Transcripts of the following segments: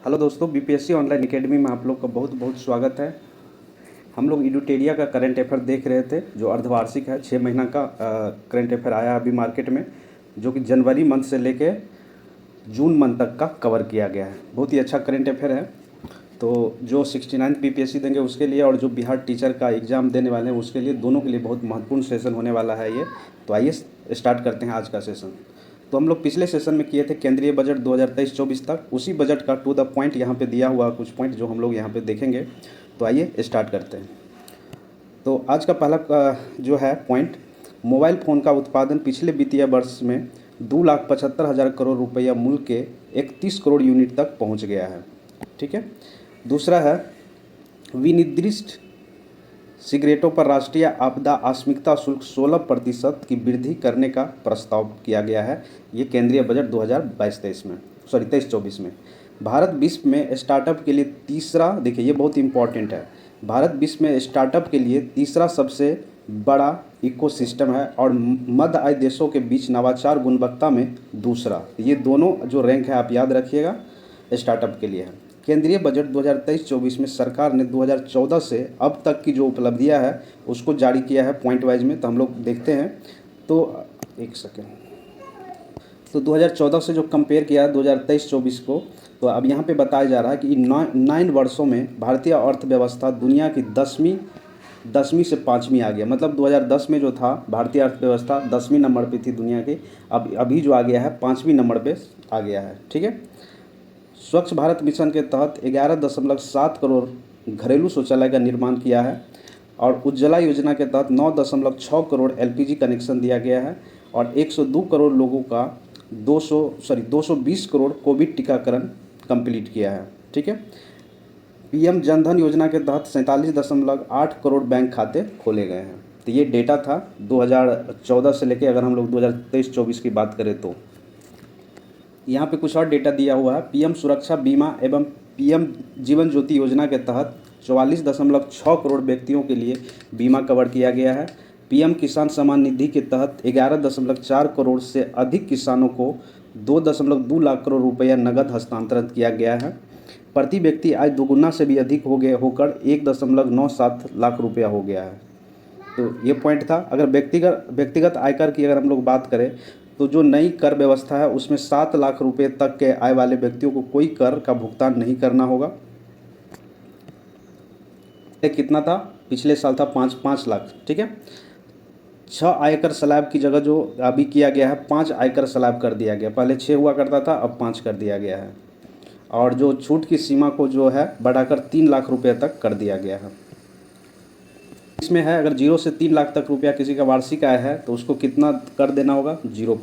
Hello दोस्तों, BPSC online academy में आप लोग का बहुत बहुत स्वागत है। हम लोग इडुटेरिया का करंट अफेयर देख रहे थे जो अर्धवार्षिक है। 6 महीना का करंट अफेयर आया अभी मार्केट में, जो कि जनवरी मंथ से लेके जून मंथ तक का कवर किया गया है। बहुत ही अच्छा करंट अफेयर है। तो जो 69th बीपीएससी देंगे उसके लिए और जो बिहार टीचर का एग्ज़ाम देने वाले हैं उसके लिए, दोनों के लिए बहुत महत्वपूर्ण सेशन होने वाला है ये। तो आइए स्टार्ट करते हैं आज का सेशन। तो हम लोग पिछले सेशन में किए थे केंद्रीय बजट 2023-24 तक, उसी बजट का टू द पॉइंट यहाँ पे दिया हुआ कुछ पॉइंट जो हम लोग यहाँ पे देखेंगे। तो आइए स्टार्ट करते हैं। तो आज का पहला जो है पॉइंट, मोबाइल फ़ोन का उत्पादन पिछले वित्तीय वर्ष में 2,75,000 करोड़ रुपया मूल्य के 31 करोड़ यूनिट तक पहुँच गया है। ठीक है। दूसरा है, विनिर्दिष्ट सिगरेटों पर राष्ट्रीय आपदा आकस्मिकता शुल्क 16% की वृद्धि करने का प्रस्ताव किया गया है। ये केंद्रीय बजट 2022-23 में, 23-24 में। भारत विश्व में स्टार्टअप के लिए तीसरा, देखिए ये बहुत इंपॉर्टेंट है, भारत विश्व में स्टार्टअप के लिए तीसरा सबसे बड़ा इकोसिस्टम है और मध्य आय देशों के बीच नवाचार गुणवत्ता में दूसरा। ये दोनों जो रैंक है आप याद रखिएगा, स्टार्टअप के लिए है। केंद्रीय बजट 2023-24 में सरकार ने 2014 से अब तक की जो उपलब्धियां है उसको जारी किया है पॉइंट वाइज में। तो हम लोग देखते हैं। तो एक सेकेंड, तो 2014 से जो कंपेयर किया है 2023-24 को, तो अब यहाँ पे बताया जा रहा है कि 9 वर्षों में भारतीय अर्थव्यवस्था दुनिया की 10वीं से 5वीं आ गया। मतलब 2010 में जो था भारतीय अर्थव्यवस्था 10वीं नंबर पे थी दुनिया की, अब अभी जो आ गया है 5वीं नंबर पे आ गया है। ठीक है। स्वच्छ भारत मिशन के तहत 11.7 करोड़ घरेलू शौचालय का निर्माण किया है और उज्ज्वला योजना के तहत 9.6 करोड़ एलपीजी कनेक्शन दिया गया है और 102 करोड़ लोगों का 220 करोड़ कोविड टीकाकरण कंप्लीट किया है। ठीक है। पीएम जनधन योजना के तहत 47.8 करोड़ बैंक खाते खोले गए हैं। तो ये डेटा था 2014 से लेकर, अगर हम लोग 2023-24 की बात करें तो यहाँ पे कुछ और डेटा दिया हुआ है। पीएम सुरक्षा बीमा एवं पीएम जीवन ज्योति योजना के तहत 44.6 करोड़ व्यक्तियों के लिए बीमा कवर किया गया है। पीएम किसान सम्मान निधि के तहत 11.4 करोड़ से अधिक किसानों को 2.2 लाख करोड़ रुपया नगद हस्तांतरित किया गया है। प्रति व्यक्ति आय दोगुना से भी अधिक होकर 1.97 लाख रुपया हो गया है। तो ये पॉइंट था। अगर व्यक्तिगत आयकर की अगर हम लोग बात करें तो जो नई कर व्यवस्था है उसमें 7 लाख रुपए तक के आय वाले व्यक्तियों को कोई कर का भुगतान नहीं करना होगा। कितना था? पिछले साल था 5 लाख। ठीक है। 6 आयकर स्लैब की जगह जो अभी किया गया है 5 आयकर स्लैब कर दिया गया। पहले 6 हुआ करता था, अब 5 कर दिया गया है। और जो छूट की सीमा को जो है बढ़ाकर 3 लाख रुपये तक कर दिया गया है। इसमें है, अगर 0 से 3 लाख तक रुपया किसी का वार्षिक आय है तो उसको कितना कर देना होगा? 0।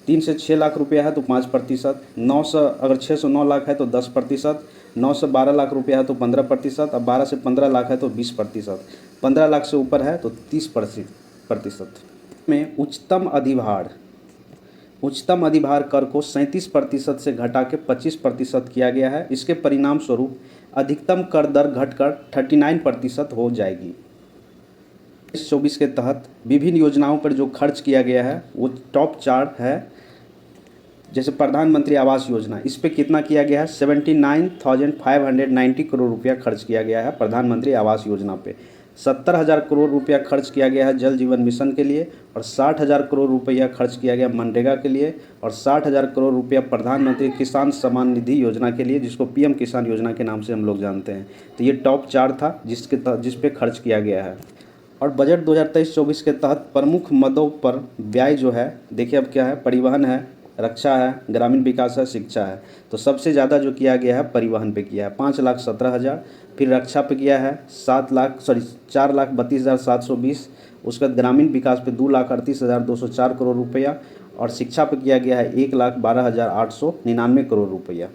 3 से 6 लाख रुपया है तो 5%। 9 से, अगर 6 से 9 लाख है तो 10%। 9 से 12 लाख रुपया है तो 15%। अब 12 से 15 लाख है तो 20%। 15 लाख से ऊपर है तो 30%। में उच्चतम अधिभार कर को 37% से घटा के 25% किया गया है। इसके परिणाम स्वरूप अधिकतम कर दर घटकर 39% हो जाएगी। 24 के तहत विभिन्न योजनाओं पर जो खर्च किया गया है वो टॉप 4 है। जैसे प्रधानमंत्री आवास योजना, इस पे कितना किया गया है? 79,590 करोड़ रुपया खर्च किया गया है प्रधानमंत्री आवास योजना पे। 70,000 करोड़ रुपया खर्च किया गया है जल जीवन मिशन के लिए और 60,000 करोड़ रुपया खर्च किया गया मनरेगा के लिए और 60,000 करोड़ रुपया प्रधानमंत्री किसान सम्मान निधि योजना के लिए, जिसको पीएम किसान योजना के नाम से हम लोग जानते हैं। तो ये टॉप 4 था जिस पे खर्च किया गया है। और बजट 2023-24 के तहत प्रमुख मदों पर व्यय जो है, देखिए अब क्या है, परिवहन है, रक्षा है, ग्रामीण विकास है, शिक्षा है। तो सबसे ज़्यादा जो किया गया है परिवहन पे किया है 5,17,000। फिर रक्षा पे किया है 4,32,720। उसके बाद ग्रामीण विकास पे 2,38,204 करोड़ रुपया और शिक्षा पे किया गया है 1,12,899 करोड़ रुपया।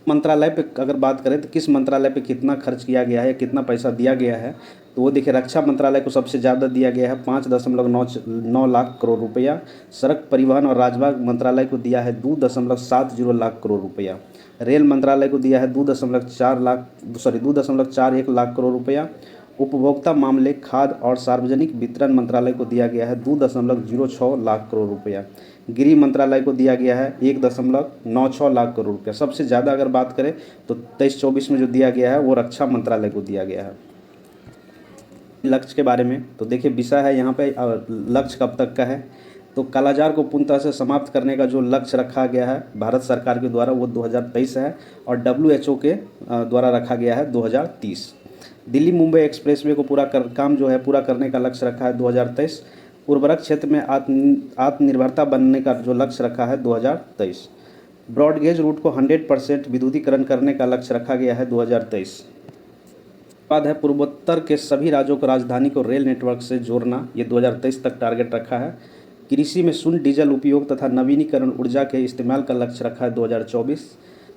मंत्रालय पे अगर बात करें तो किस मंत्रालय पे कितना खर्च किया गया है, कितना पैसा दिया गया है, तो वो देखिए रक्षा मंत्रालय को सबसे ज़्यादा दिया गया है 5.9 लाख करोड़ रुपया। सड़क परिवहन और राजमार्ग मंत्रालय को दिया है 2.70 लाख करोड़ रुपया। रेल मंत्रालय को दिया है 2.41 लाख करोड़ रुपया उपभोक्ता मामले, खाद्य और सार्वजनिक वितरण मंत्रालय को दिया गया है 2.06 लाख करोड़ रुपया। गृह मंत्रालय को दिया गया है 1.96 लाख करोड़ रुपया। सबसे ज़्यादा अगर बात करें तो 23-24 में जो दिया गया है वो रक्षा मंत्रालय को दिया गया है। लक्ष्य के बारे में तो देखिए, विषय है यहाँ पे लक्ष्य कब तक का है। तो कालाजार को पूर्ण तरह से समाप्त करने का जो लक्ष्य रखा गया है भारत सरकार के द्वारा वो 2023 है और WHO के द्वारा रखा गया है 2030। दिल्ली मुंबई एक्सप्रेसवे को काम जो है पूरा करने का लक्ष्य रखा है 2023। उर्वरक क्षेत्र में आत्मनिर्भरता बनने का जो लक्ष्य रखा है 2023। ब्रॉडगेज रूट को 100% विद्युतीकरण करने का लक्ष्य रखा गया है 2023। बाद है पूर्वोत्तर के सभी राज्यों को राजधानी को रेल नेटवर्क से जोड़ना, ये 2023 तक टारगेट रखा है। कृषि में शून्य डीजल उपयोग तथा नवीनीकरण ऊर्जा के इस्तेमाल का लक्ष्य रखा है 2024।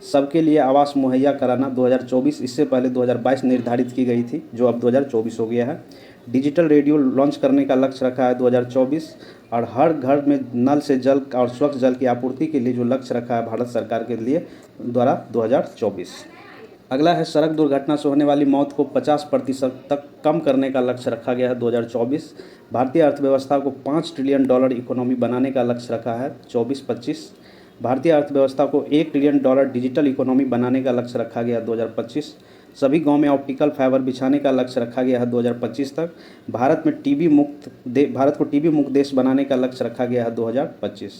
सबके लिए आवास मुहैया कराना 2024, इससे पहले 2022 निर्धारित की गई थी जो अब 2024 हो गया है। डिजिटल रेडियो लॉन्च करने का लक्ष्य रखा है 2024 और हर घर में नल से जल और स्वच्छ जल की आपूर्ति के लिए जो लक्ष्य रखा है भारत सरकार के लिए द्वारा 2024। अगला है सड़क दुर्घटना से होने वाली मौत को 50% तक कम करने का लक्ष्य रखा गया है 2024। भारतीय अर्थव्यवस्था को $5 ट्रिलियन इकोनॉमी बनाने का लक्ष्य रखा है 24-25। भारतीय अर्थव्यवस्था को $1 ट्रिलियन डिजिटल इकोनॉमी बनाने का लक्ष्य रखा गया है 2025। सभी गांव में ऑप्टिकल फाइबर बिछाने का लक्ष्य रखा गया है 2025 तक। भारत को टीबी मुक्त देश बनाने का लक्ष्य रखा गया है 2025।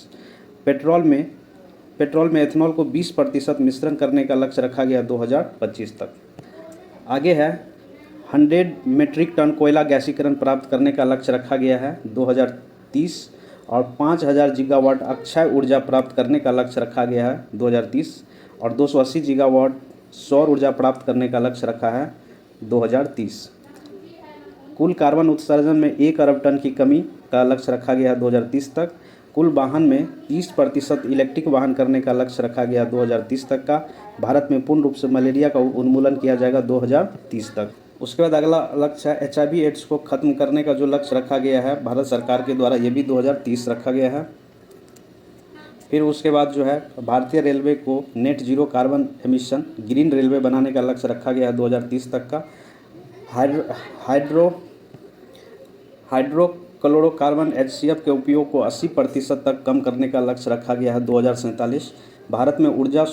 पेट्रोल में एथेनॉल को 20% मिश्रण करने का लक्ष्य रखा गया 2025 तक। आगे है 100 मीट्रिक टन कोयला गैसीकरण प्राप्त करने का लक्ष्य रखा गया है 2030 और 5000 गीगावाट अक्षय ऊर्जा प्राप्त करने का लक्ष्य रखा गया है 2030 और 280 गीगावाट सौर ऊर्जा प्राप्त करने का लक्ष्य रखा है 2030। कुल कार्बन उत्सर्जन में 1 अरब टन की कमी का लक्ष्य रखा गया है 2030 तक। कुल वाहन में 30% इलेक्ट्रिक वाहन करने का लक्ष्य रखा गया 2030 तक का। भारत में पूर्ण रूप से मलेरिया का उन्मूलन किया जाएगा 2030 तक। उसके बाद अगला लक्ष्य है HIV एड्स को ख़त्म करने का जो लक्ष्य रखा गया है भारत सरकार के द्वारा, ये भी 2030 रखा गया है। फिर उसके बाद जो है भारतीय रेलवे को net zero carbon emission green railway बनाने का लक्ष्य रखा गया है 2030 तक का। हाइड्रोक्लोरोकार्बन HCF के उपयोग को 80% तक कम करने का लक्ष्य रखा गया है 2047। भारत में ऊर्जा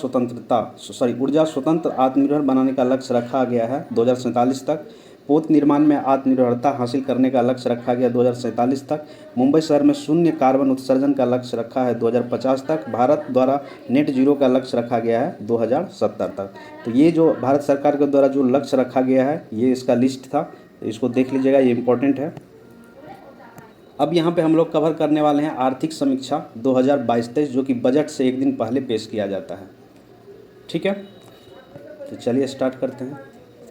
स्वतंत्र आत्मनिर्भर बनाने का लक्ष्य रखा गया है 2047 तक। पोत निर्माण में आत्मनिर्भरता हासिल करने का लक्ष्य रखा गया 2047 तक। मुंबई शहर में शून्य कार्बन उत्सर्जन का लक्ष्य रखा है 2050 तक। भारत द्वारा नेट जीरो का लक्ष्य रखा गया है 2070 तक। तो ये जो भारत सरकार के द्वारा जो लक्ष्य रखा गया है ये इसका लिस्ट था, इसको देख लीजिएगा, ये इम्पोर्टेंट है। अब यहाँ पे हम लोग कवर करने वाले हैं आर्थिक समीक्षा 2022-23 जो कि बजट से एक दिन पहले पेश किया जाता है। ठीक है, तो चलिए स्टार्ट करते हैं।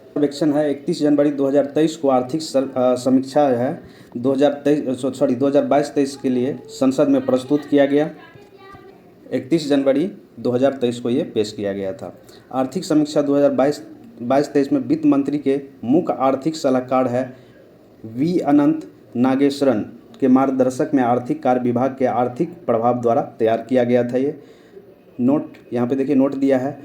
सर्वेक्षण है 31 जनवरी 2023 को आर्थिक समीक्षा है 2022-23 के लिए संसद में प्रस्तुत किया गया। 31 जनवरी 2023 को ये पेश किया गया था। आर्थिक समीक्षा 2022-23 में वित्त मंत्री के मुख्य आर्थिक सलाहकार है वी अनंत नागेश्वरन के मार्गदर्शक में आर्थिक कार्य विभाग के आर्थिक प्रभाव द्वारा तैयार किया गया था। ये नोट यहाँ पे देखिए, नोट दिया है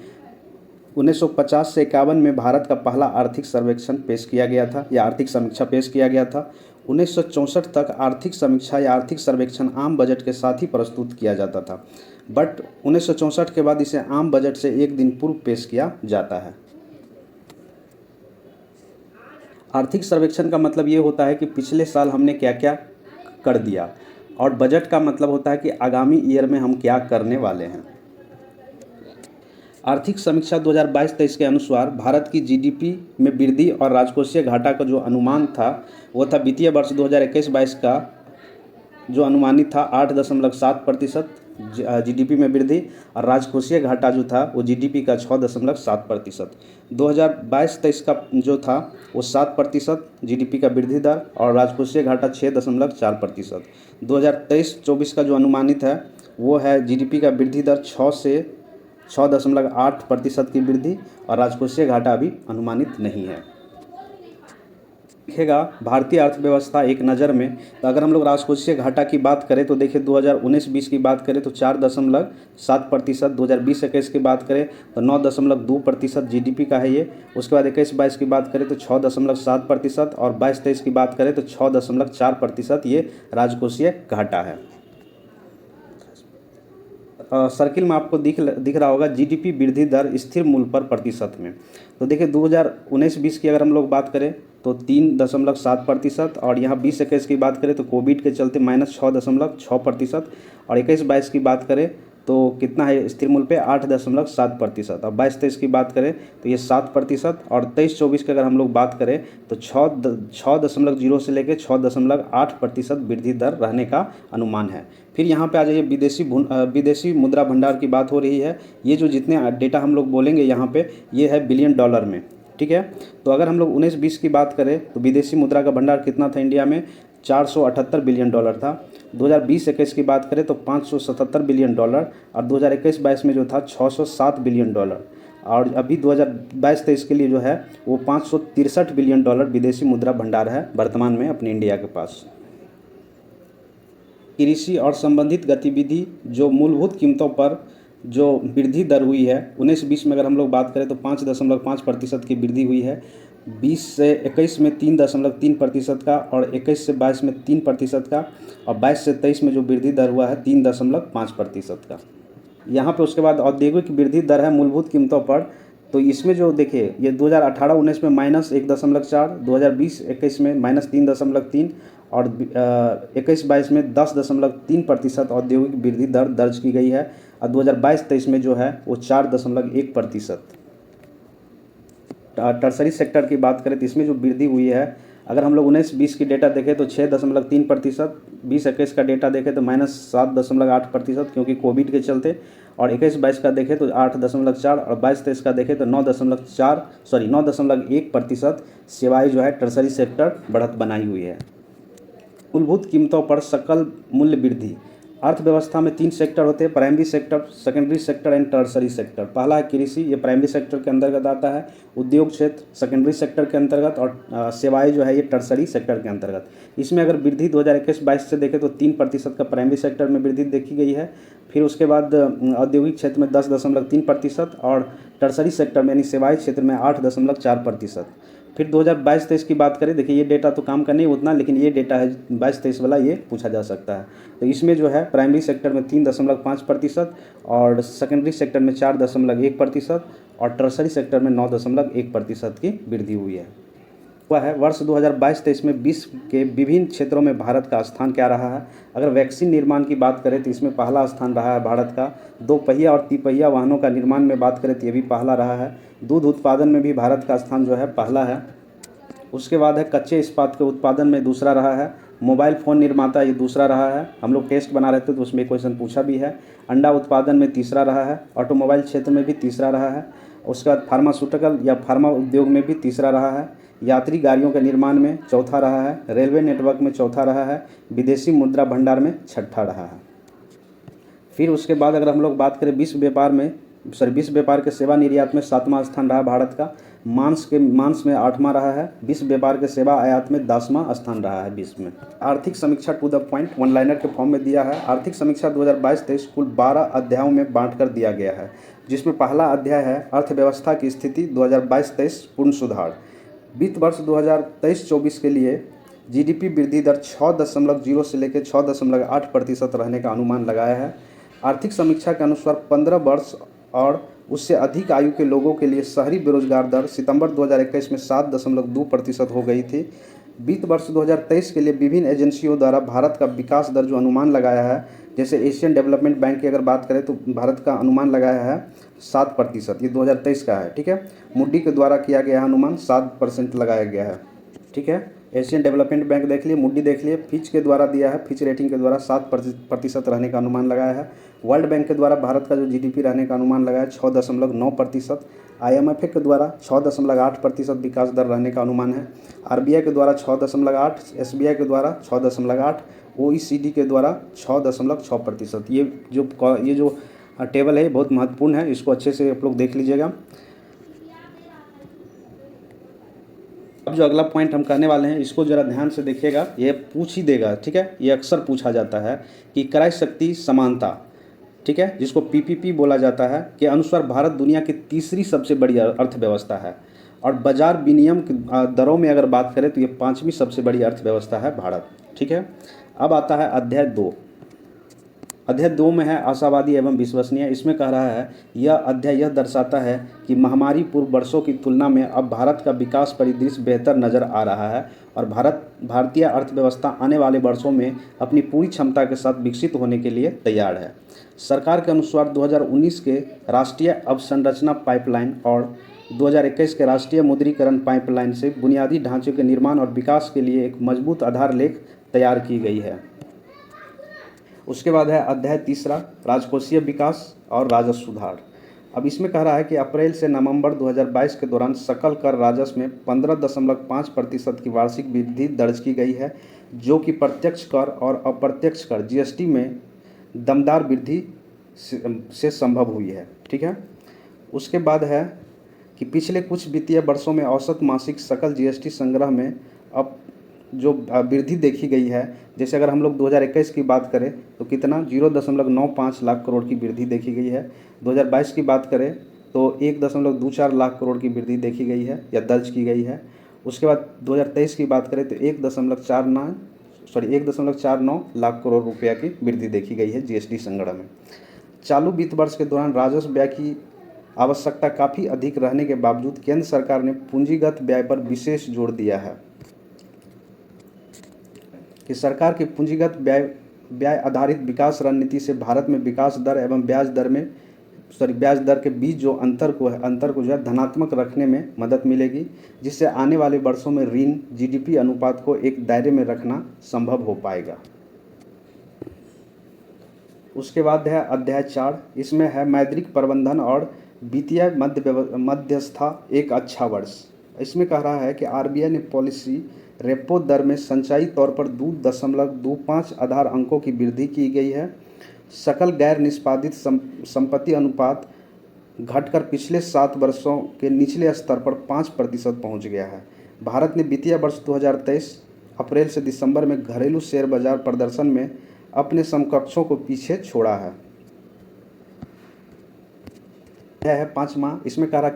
1950 से 51 में भारत का पहला आर्थिक सर्वेक्षण पेश किया गया था या आर्थिक समीक्षा पेश किया गया था। 1964 तक आर्थिक समीक्षा या आर्थिक सर्वेक्षण आम बजट के साथ ही प्रस्तुत किया जाता था, बट 1964 के बाद इसे आम बजट से एक दिन पूर्व पेश किया जाता है। आर्थिक सर्वेक्षण का मतलब ये होता है कि पिछले साल हमने क्या क्या कर दिया, और बजट का मतलब होता है कि आगामी ईयर में हम क्या करने वाले हैं। आर्थिक समीक्षा 2022-23 के अनुसार भारत की GDP में वृद्धि और राजकोषीय घाटा का जो अनुमान था वो था वित्तीय वर्ष 2021-22 का जो अनुमानित था 8.7% GDP में वृद्धि, और राजकोषीय घाटा जो था वो GDP का 6.7%। 2022-23 का जो था वो 7% GDP का वृद्धि दर और राजकोषीय घाटा 6.4%। 2023-24 का जो अनुमानित है वो है GDP का वृद्धि दर 6 से 6.8% की वृद्धि और राजकोषीय घाटा अभी अनुमानित नहीं है। दिखेगा भारतीय अर्थव्यवस्था एक नज़र में। तो अगर हम लोग राजकोषीय घाटा की बात करें तो देखिए 2019-20 की बात करें तो 4.7%, 2020-21 की बात करें तो 9.2% जीडीपी का है ये। उसके बाद 21-22 की बात करें तो 6.7% और 22-23 की बात करें तो 6.4% ये राजकोषीय घाटा है। सर्किल में आपको दिख रहा होगा जीडीपी वृद्धि दर स्थिर मूल्य पर प्रतिशत में। तो देखिए 2019-20 की अगर हम लोग बात करें तो 3.7% और यहाँ 20-21 की बात करें तो कोविड के चलते -6.6%। और 21-22 की बात करें तो कितना है स्थिर मूल्य पे 8.7%। और 22-23 की बात करें तो ये 7%। और 23-24 की अगर हम लोग बात करें तो 6.0 से लेकर 6.8% वृद्धि दर रहने का अनुमान है। फिर यहाँ पे आ जाइए विदेशी मुद्रा भंडार की बात हो रही है। ये जो जितने डेटा हम लोग बोलेंगे यहाँ पे ये है बिलियन डॉलर में, ठीक है। तो अगर हम लोग 19-20 की बात करें तो विदेशी मुद्रा का भंडार कितना था इंडिया में, 478 बिलियन डॉलर था। 2020-21 की बात करें तो 577 बिलियन डॉलर और 2021-22 में जो था 607 बिलियन डॉलर। और अभी 2022-23 के लिए जो है वो 563 बिलियन डॉलर विदेशी मुद्रा भंडार है वर्तमान में अपने इंडिया के पास। कृषि और संबंधित गतिविधि जो मूलभूत कीमतों पर जो वृद्धि दर हुई है 19-20 में अगर हम लोग बात करें तो 5.5% की वृद्धि हुई है। 20 से 21 में 3.3% का और 21 से 22 में 3% का और 22 से 23 में जो वृद्धि दर हुआ है 3.5% का। यहाँ पे उसके बाद औद्योगिक वृद्धि दर है मूलभूत कीमतों पर। तो इसमें जो देखिए ये 2018-19 में -1.4, 2020-21 में -3.3 और 21-22 में 10.3% औद्योगिक वृद्धि दर दर्ज की गई है। और 2022-23 में जो है वो 4.1%। टर्सरी सेक्टर की बात करें तो इसमें जो वृद्धि हुई है अगर हम लोग 19-20 की डेटा देखें तो 6.3%, 20-21 का डेटा देखें तो -7.8% क्योंकि कोविड के चलते। और 21-22 का देखें तो 8.4 और 22-23 का देखें तो 9.1% सेवाएं जो है टर्सरी सेक्टर बढ़त बनाई हुई है। मूलभूत कीमतों पर सकल मूल्य वृद्धि। अर्थव्यवस्था में 3 सेक्टर होते हैं, primary sector, secondary sector and tertiary sector. पहला है कृषि, ये प्राइमरी सेक्टर के अंतर्गत आता है। उद्योग क्षेत्र सेकेंडरी सेक्टर के अंतर्गत और सेवाएं जो है ये टर्सरी सेक्टर के अंतर्गत। इसमें अगर वृद्धि 2021-22 से देखें तो 3% का प्राइमरी सेक्टर में वृद्धि देखी गई है। फिर उसके बाद औद्योगिक क्षेत्र में 10.3% और टर्सरी सेक्टर में यानी सेवाएं क्षेत्र में 8.4%। फिर 2022-23 की बात करें, देखिए ये डेटा तो काम का नहीं उतना, लेकिन ये डेटा है 22-23 वाला, ये पूछा जा सकता है। तो इसमें जो है प्राइमरी सेक्टर में 3.5% और सेकेंडरी सेक्टर में 4.1% और टर्सरी सेक्टर में 9.1% की वृद्धि हुई है। वर्ष 2022-23 में विश्व के विभिन्न क्षेत्रों में भारत का स्थान क्या रहा है। अगर वैक्सीन निर्माण की बात करें तो इसमें पहला स्थान रहा है भारत का। 2 पहिया और तिपहिया वाहनों का निर्माण में बात करें तो ये भी पहला रहा है। दूध उत्पादन में भी भारत का स्थान जो है पहला है। उसके बाद है कच्चे इस्पात के उत्पादन में दूसरा रहा है। मोबाइल फ़ोन निर्माता ये दूसरा रहा है, हम लोग टेस्ट बना रहे थे तो उसमें क्वेश्चन पूछा भी है। अंडा उत्पादन में तीसरा रहा है। ऑटोमोबाइल क्षेत्र में भी तीसरा रहा है। उसके बाद फार्मास्यूटिकल या फार्मा उद्योग में भी तीसरा रहा है। यात्री गाड़ियों के निर्माण में चौथा रहा है। रेलवे नेटवर्क में चौथा रहा है। विदेशी मुद्रा भंडार में छठा रहा है। फिर उसके बाद अगर हम लोग बात करें विश्व व्यापार के सेवा निर्यात में 7वां स्थान रहा भारत का। मांस में 8वां रहा है। विश्व व्यापार के सेवा आयात में 10वां स्थान रहा है विश्व में। आर्थिक समीक्षा to the point one liner के फॉर्म में दिया है। आर्थिक समीक्षा 2022-23 कुल 12 अध्यायों में बांट कर दिया गया है, जिसमें पहला अध्याय है अर्थव्यवस्था की स्थिति 2022-23 पूर्ण सुधार। वित्त वर्ष 2023-24 के लिए जीडीपी वृद्धि दर 6.0 से लेकर 6.8% रहने का अनुमान लगाया है। आर्थिक समीक्षा के अनुसार 15 वर्ष और उससे अधिक आयु के लोगों के लिए शहरी बेरोजगार दर सितंबर 2021 में 7.2% हो गई थी। वित्त वर्ष 2023 के लिए विभिन्न एजेंसियों द्वारा भारत का विकास दर जो अनुमान लगाया है, जैसे एशियन डेवलपमेंट बैंक की अगर बात करें तो भारत का अनुमान लगाया है 7%, ये 2023 का है, ठीक है। मूडी के द्वारा किया गया अनुमान 7% लगाया गया है, ठीक है। एशियन डेवलपमेंट बैंक देख लिए, मूडी देख लिए, फिच के द्वारा दिया है, फिच रेटिंग के द्वारा 7% रहने का अनुमान लगाया है। वर्ल्ड बैंक के द्वारा भारत का जो जीडीपी रहने का अनुमान लगाया 6.9%। IMF के द्वारा 6.8% विकास दर रहने का अनुमान है। RBI के द्वारा 6.8, SBI के द्वारा 6.8, OECD के द्वारा 6.6%। ये जो टेबल है बहुत महत्वपूर्ण है, इसको अच्छे से आप लोग देख लीजिएगा। अब जो अगला पॉइंट हम कहने वाले हैं इसको ज़रा ध्यान से देखिएगा, ये पूछ ही देगा, ठीक है। ये अक्सर पूछा जाता है कि क्रय शक्ति समानता, ठीक है, जिसको पीपीपी बोला जाता है, के अनुसार भारत दुनिया की तीसरी सबसे बड़ी अर्थव्यवस्था है और बाजार विनिमय की दरों में अगर बात करें तो ये पाँचवीं सबसे बड़ी अर्थव्यवस्था है भारत, ठीक है। अब आता है अध्याय 2। अध्याय 2 में है आशावादी एवं विश्वसनीय। इसमें कह रहा है यह अध्याय यह दर्शाता है कि महामारी पूर्व वर्षों की तुलना में अब भारत का विकास परिदृश्य बेहतर नज़र आ रहा है और भारतीय अर्थव्यवस्था आने वाले वर्षों में अपनी पूरी क्षमता के साथ विकसित होने के लिए तैयार है। सरकार के अनुसार 2019 के राष्ट्रीय अवसंरचना पाइपलाइन और 2021 के राष्ट्रीय मुद्रीकरण पाइपलाइन से बुनियादी ढांचे के निर्माण और विकास के लिए एक मजबूत आधार लेख तैयार की गई है। उसके बाद है अध्याय 3 राजकोषीय विकास और राजस्व सुधार। अब इसमें कह रहा है कि अप्रैल से नवंबर 2022 के दौरान सकल कर राजस्व में 15.5% की वार्षिक वृद्धि दर्ज की गई है, जो कि प्रत्यक्ष कर और अप्रत्यक्ष कर जीएसटी में दमदार वृद्धि से संभव हुई है, ठीक है। उसके बाद है कि पिछले कुछ वित्तीय वर्षों में औसत मासिक सकल जीएसटी संग्रह में अब जो वृद्धि देखी गई है, जैसे अगर हम लोग 2021 की बात करें तो कितना 0.95 लाख करोड़ की वृद्धि देखी गई है। 2022 की बात करें तो 1.24 लाख करोड़ की वृद्धि देखी गई है या दर्ज की गई है। उसके बाद 2023 की बात करें तो 1.49 लाख करोड़ रुपया की वृद्धि देखी गई है जीएसटी संग्रह में। चालू वित्त वर्ष के दौरान राजस्व व्यय की आवश्यकता काफ़ी अधिक रहने के बावजूद केंद्र सरकार ने पूंजीगत व्यय पर विशेष जोर दिया है कि सरकार की पूंजीगत व्यय आधारित विकास रणनीति से भारत में विकास दर एवं ब्याज दर के बीच जो अंतर को जो है धनात्मक रखने में मदद मिलेगी, जिससे आने वाले वर्षों में ऋण जीडीपी अनुपात को एक दायरे में रखना संभव हो पाएगा। उसके बाद है अध्याय 4। इसमें है मौद्रिक प्रबंधन और वित्तीय मध्यस्थता एक अच्छा वर्ष। इसमें कह रहा है कि आरबीआई ने पॉलिसी रेपो दर में संचयी तौर पर 2.25 आधार अंकों की वृद्धि की गई है। सकल गैर निष्पादित संपत्ति अनुपात घटकर पिछले 7 वर्षों के निचले स्तर पर 5% पहुंच गया है। भारत ने वित्तीय वर्ष 2023 अप्रैल से दिसंबर में घरेलू शेयर बाजार प्रदर्शन में अपने समकक्षों को पीछे छोड़ा है। यह है 5वां। इसमें कह रहा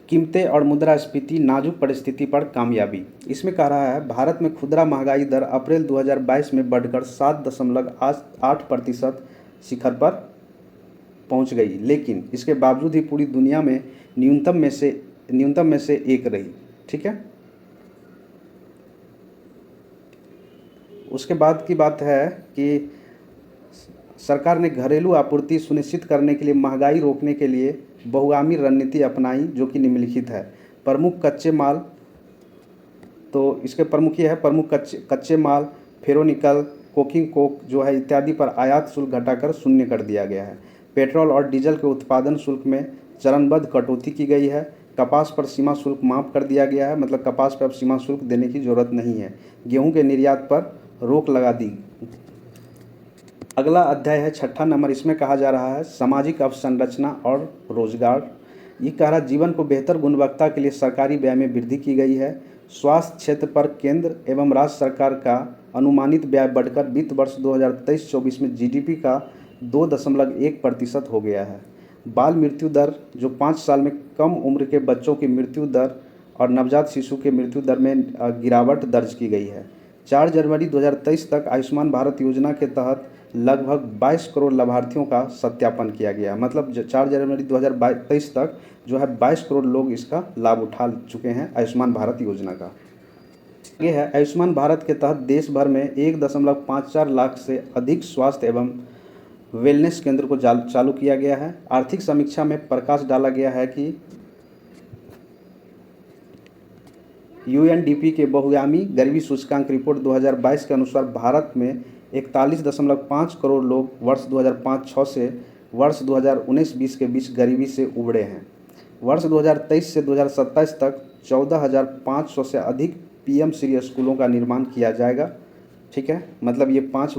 कीमतें और मुद्रास्फीति नाजुक परिस्थिति पर कामयाबी। इसमें कह रहा है भारत में खुदरा महंगाई दर अप्रैल 2022 में बढ़कर 7.8% शिखर पर पहुंच गई, लेकिन इसके बावजूद ही पूरी दुनिया में न्यूनतम में से एक रही, ठीक है। उसके बाद की बात है कि सरकार ने घरेलू आपूर्ति सुनिश्चित करने के लिए महंगाई रोकने के लिए बहुगामी रणनीति अपनाई, जो कि निम्नलिखित है। प्रमुख कच्चे माल, तो इसके प्रमुख ये है, प्रमुख कच्चे माल फेरोनिकल, कोकिंग कोक जो है इत्यादि पर आयात शुल्क घटाकर शून्य कर दिया गया है। पेट्रोल और डीजल के उत्पादन शुल्क में चरणबद्ध कटौती की गई है। कपास पर सीमा शुल्क माफ़ कर दिया गया है, मतलब कपास पर अब सीमा शुल्क देने की ज़रूरत नहीं है। गेहूँ के निर्यात पर रोक लगा दी। अगला अध्याय है 6 नंबर। इसमें कहा जा रहा है सामाजिक अवसंरचना और रोजगार। ये कह रहा जीवन को बेहतर गुणवत्ता के लिए सरकारी व्यय में वृद्धि की गई है। स्वास्थ्य क्षेत्र पर केंद्र एवं राज्य सरकार का अनुमानित व्यय बढ़कर वित्त वर्ष 2023-24 में जीडीपी का 2.1% हो गया है। बाल मृत्यु दर, जो 5 साल में कम उम्र के बच्चों की मृत्यु दर और नवजात शिशु के मृत्यु दर में गिरावट दर्ज की गई है। 4 जनवरी 2023 तक आयुष्मान भारत योजना के तहत लगभग 22 करोड़ लाभार्थियों का सत्यापन किया गया। मतलब 4 जनवरी 2023 तक जो है 22 करोड़ लोग इसका लाभ उठा चुके हैं आयुष्मान भारत योजना का। ये है आयुष्मान भारत के तहत देश भर में 1.54 लाख से अधिक स्वास्थ्य एवं वेलनेस केंद्र को चालू किया गया है। आर्थिक समीक्षा में प्रकाश डाला गया है कि यूएनडीपी के बहुगामी गरीबी सूचकांक रिपोर्ट 2022 के अनुसार भारत में 41.5 करोड़ लोग वर्ष 2005-06 से वर्ष 2019-20 के बीच गरीबी से उबरे हैं। वर्ष 2023 से 2027 तक 14,500 से अधिक पीएम श्री स्कूलों का निर्माण किया जाएगा, ठीक है। मतलब ये 5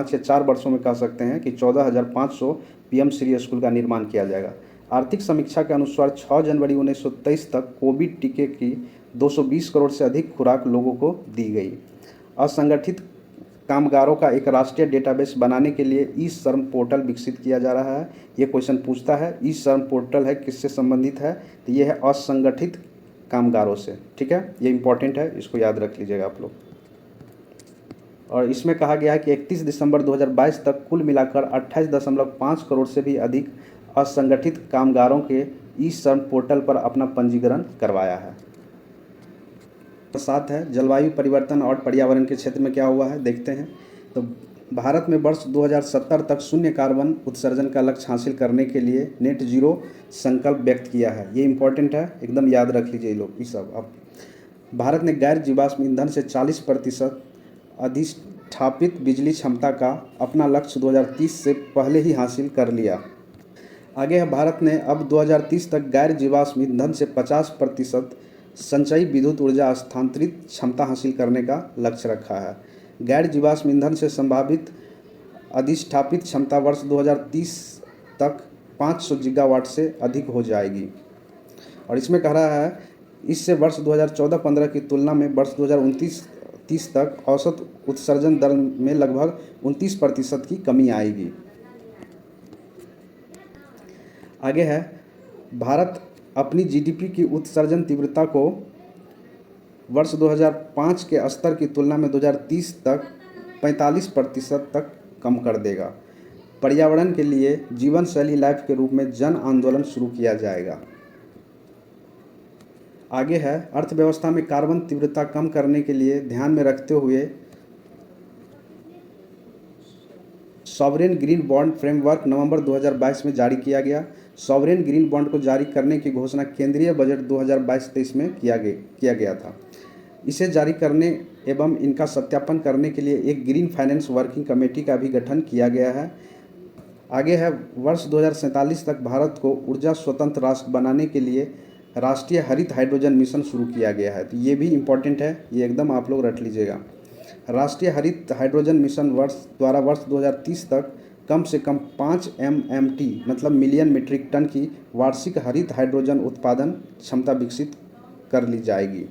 या 4 वर्षों में कह सकते हैं कि 14,500 पीएम श्री स्कूल का निर्माण किया जाएगा। आर्थिक समीक्षा के अनुसार 6 जनवरी 1923 तक कोविड टीके की 220 करोड़ से अधिक खुराक लोगों को दी गई। असंगठित कामगारों का एक राष्ट्रीय डेटाबेस बनाने के लिए ई श्रम पोर्टल विकसित किया जा रहा है। ये क्वेश्चन पूछता है ई श्रम पोर्टल है किससे संबंधित है, तो ये है असंगठित कामगारों से। ठीक है, ये इंपॉर्टेंट है, इसको याद रख लीजिएगा आप लोग। और इसमें कहा गया है कि 31 दिसंबर 2022 तक कुल मिलाकर 28.5 करोड़ से भी अधिक असंगठित कामगारों के ई श्रम पोर्टल पर अपना पंजीकरण करवाया है। साथ है जलवायु परिवर्तन और पर्यावरण के क्षेत्र में क्या हुआ है देखते हैं। तो भारत में वर्ष 2070 तक शून्य कार्बन उत्सर्जन का लक्ष्य हासिल करने के लिए नेट जीरो संकल्प व्यक्त किया है। ये इंपॉर्टेंट है, एकदम याद रख लीजिए लोग ये सब। अब भारत ने गैर जीवाश्म ईंधन से 40% अधिष्ठापित बिजली क्षमता का अपना लक्ष्य 2030 से पहले ही हासिल कर लिया। आगे है भारत ने अब 2030 तक गैर जीवाश्म ईंधन से 50% संचयी विद्युत ऊर्जा स्थानांतरित क्षमता हासिल करने का लक्ष्य रखा है। गैर जीवाश्म ईंधन से संभावित अधिष्ठापित क्षमता वर्ष 2030 तक 500 गीगावाट से अधिक हो जाएगी। और इसमें कह रहा है इससे वर्ष 2014-15 की तुलना में वर्ष 2029-30 तक औसत उत्सर्जन दर में लगभग 29% की कमी आएगी। आगे है भारत अपनी जीडीपी की उत्सर्जन तीव्रता को वर्ष 2005 के स्तर की तुलना में 2030 तक 45% तक कम कर देगा। पर्यावरण के लिए जीवन शैली लाइफ के रूप में जन आंदोलन शुरू किया जाएगा। आगे है अर्थव्यवस्था में कार्बन तीव्रता कम करने के लिए ध्यान में रखते हुए सॉवरेन ग्रीन बॉन्ड फ्रेमवर्क नवंबर 2022 में जारी किया गया। सॉवरेन ग्रीन बॉन्ड को जारी करने की घोषणा केंद्रीय बजट 2022-23 में किया गया था। इसे जारी करने एवं इनका सत्यापन करने के लिए एक ग्रीन फाइनेंस वर्किंग कमेटी का भी गठन किया गया है। आगे है वर्ष 2047 तक भारत को ऊर्जा स्वतंत्र राष्ट्र बनाने के लिए राष्ट्रीय हरित हाइड्रोजन मिशन शुरू किया गया है। तो ये भी इम्पोर्टेंट है, ये एकदम आप लोग रट लीजिएगा। राष्ट्रीय हरित हाइड्रोजन मिशन द्वारा वर्ष 2030 तक कम से कम 5 MMT मतलब मिलियन मीट्रिक टन की वार्षिक हरित हाइड्रोजन उत्पादन क्षमता विकसित कर ली जाएगी।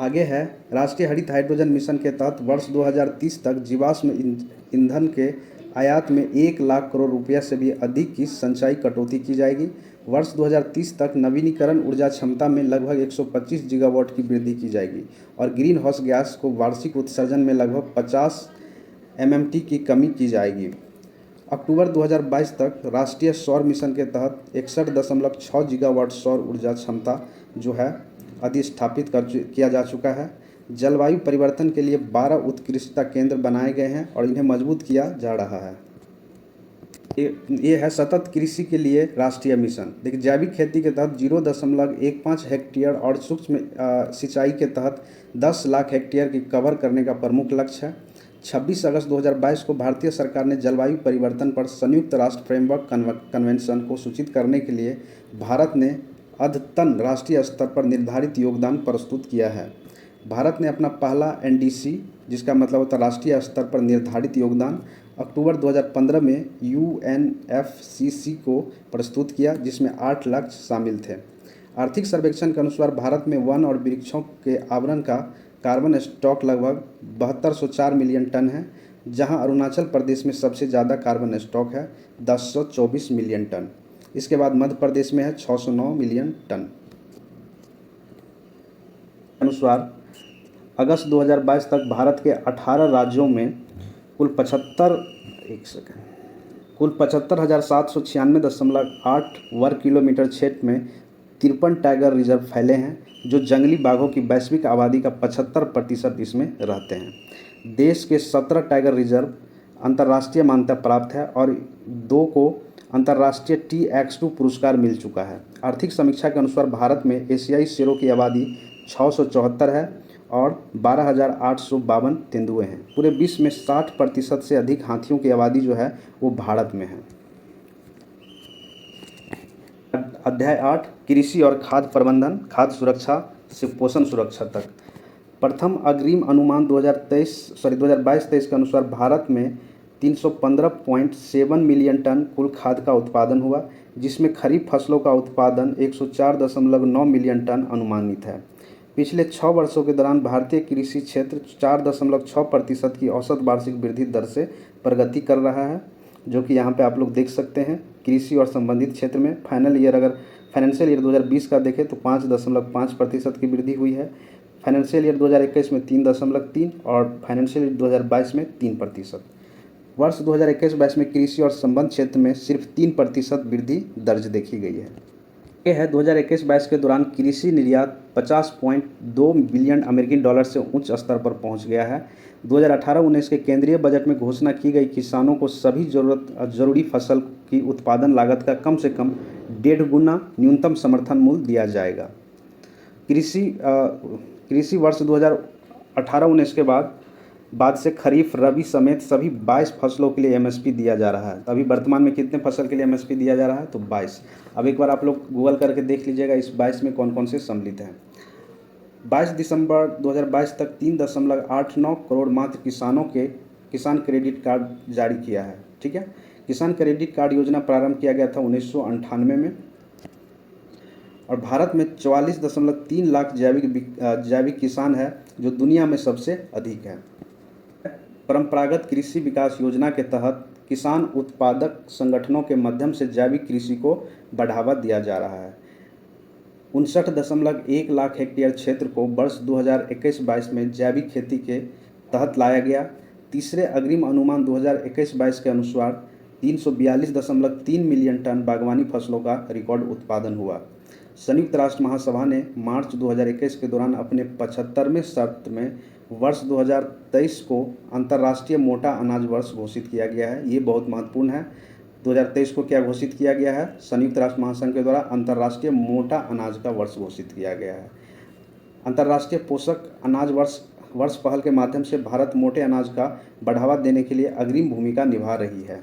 आगे है राष्ट्रीय हरित हाइड्रोजन मिशन के तहत वर्ष 2030 तक जीवाश्म ईंधन के आयात में 1 लाख करोड़ रुपया से भी अधिक की संचयी कटौती की जाएगी। वर्ष 2030 तक नवीनीकरण ऊर्जा क्षमता में लगभग 125 गीगावाट की वृद्धि की जाएगी और ग्रीन हाउस गैस को वार्षिक उत्सर्जन में लगभग 50 MMT की कमी की जाएगी। अक्टूबर 2022 तक राष्ट्रीय सौर मिशन के तहत 61.6 गीगावाट सौर ऊर्जा क्षमता जो है अधिष्ठापित किया जा चुका है। जलवायु परिवर्तन के लिए 12 उत्कृष्टता केंद्र बनाए गए हैं और इन्हें मजबूत किया जा रहा है। ये है सतत कृषि के लिए राष्ट्रीय मिशन। देखिए जैविक खेती के तहत 0.15 हेक्टेयर और सूक्ष्म सिंचाई के तहत 10 लाख हेक्टेयर की कवर करने का प्रमुख लक्ष्य है। 26 अगस्त 2022 को भारतीय सरकार ने जलवायु परिवर्तन पर संयुक्त राष्ट्र फ्रेमवर्क कन्वेंशन को सूचित करने के लिए भारत ने अद्यतन राष्ट्रीय स्तर पर निर्धारित योगदान प्रस्तुत किया है। भारत ने अपना पहला NDC जिसका मतलब होता है राष्ट्रीय स्तर पर निर्धारित योगदान अक्टूबर 2015 में UNFCCC को प्रस्तुत किया जिसमें 8 लक्ष्य शामिल थे। आर्थिक सर्वेक्षण के अनुसार भारत में वन और वृक्षों के आवरण का कार्बन स्टॉक लगभग 7204 मिलियन टन है, जहां अरुणाचल प्रदेश में सबसे ज़्यादा कार्बन स्टॉक है 1024 मिलियन टन। इसके बाद मध्य प्रदेश में है 609 मिलियन टन। अनुसार अगस्त 2022 तक भारत के 18 राज्यों में कुल 75,796.8 वर्ग किलोमीटर क्षेत्र में 53 टाइगर रिजर्व फैले हैं, जो जंगली बाघों की वैश्विक आबादी का 75% इसमें रहते हैं। देश के 17 टाइगर रिजर्व अंतर्राष्ट्रीय मान्यता प्राप्त है और 2 को अंतर्राष्ट्रीय TX2 पुरस्कार मिल चुका है। आर्थिक समीक्षा के अनुसार भारत में एशियाई शेरों की आबादी 674 है और 12,852 तेंदुए हैं। पूरे विश्व में 60% से अधिक हाथियों की आबादी जो है वो भारत में है। अध्याय 8 कृषि और खाद्य प्रबंधन, खाद्य सुरक्षा से पोषण सुरक्षा तक। प्रथम अग्रिम अनुमान 2022-23 के अनुसार भारत में 315.7 मिलियन टन कुल खाद का उत्पादन हुआ, जिसमें खरीफ फसलों का उत्पादन 104.9 मिलियन टन अनुमानित है। पिछले 6 वर्षों के दौरान भारतीय कृषि क्षेत्र 4.6% की औसत वार्षिक वृद्धि दर से प्रगति कर रहा है, जो कि यहाँ पे आप लोग देख सकते हैं। कृषि और संबंधित क्षेत्र में फाइनेंशियल ईयर 2020 का देखें तो 5.5% की वृद्धि हुई है। फाइनेंशियल ईयर 2021 में 3.3 और फाइनेंशियल ईयर 2022 में 3%। वर्ष 2021-22 में कृषि और संबंध क्षेत्र में सिर्फ 3% वृद्धि दर्ज देखी गई है। ये है 2021-22 के दौरान कृषि निर्यात 50.2 बिलियन अमेरिकी डॉलर से उच्च स्तर पर पहुंच गया है। 2018-19 के केंद्रीय बजट में घोषणा की गई किसानों को सभी जरूरी फसल की उत्पादन लागत का कम से कम 1.5 गुना न्यूनतम समर्थन मूल्य दिया जाएगा। कृषि वर्ष 2018-19 के बाद से खरीफ रबी समेत सभी 22 फसलों के लिए एमएसपी दिया जा रहा है। अभी वर्तमान में कितने फसल के लिए एमएसपी दिया जा रहा है? तो 22। अब एक बार आप लोग गूगल करके देख लीजिएगा इस 22 में कौन कौन से सम्मिलित हैं। 22 दिसंबर 2022 तक 3.89 करोड़ मात्र किसानों के किसान क्रेडिट कार्ड जारी किया है। ठीक है, किसान क्रेडिट कार्ड योजना प्रारंभ किया गया था 1998 में और भारत में 44.3 लाख जैविक किसान है, जो दुनिया में सबसे अधिक है। परंपरागत कृषि विकास योजना के तहत किसान उत्पादक संगठनों के माध्यम से जैविक कृषि को बढ़ावा दिया जा रहा है। 59.1 लाख हेक्टेयर क्षेत्र को वर्ष 2021-22 में जैविक खेती के तहत लाया गया। तीसरे अग्रिम अनुमान 2021-22 के अनुसार 342.3 मिलियन टन बागवानी फसलों का रिकॉर्ड उत्पादन हुआ। संयुक्त राष्ट्र महासभा ने मार्च 2021 के दौरान अपने 75वें सत्र में वर्ष 2023 को अंतर्राष्ट्रीय मोटा अनाज वर्ष घोषित किया गया है। ये बहुत महत्वपूर्ण है। 2023 को क्या घोषित किया गया है? संयुक्त राष्ट्र महासंघ के द्वारा अंतर्राष्ट्रीय मोटा अनाज का वर्ष घोषित किया गया है। अंतर्राष्ट्रीय पोषक अनाज वर्ष पहल के माध्यम से भारत मोटे अनाज का बढ़ावा देने के लिए अग्रिम भूमिका निभा रही है।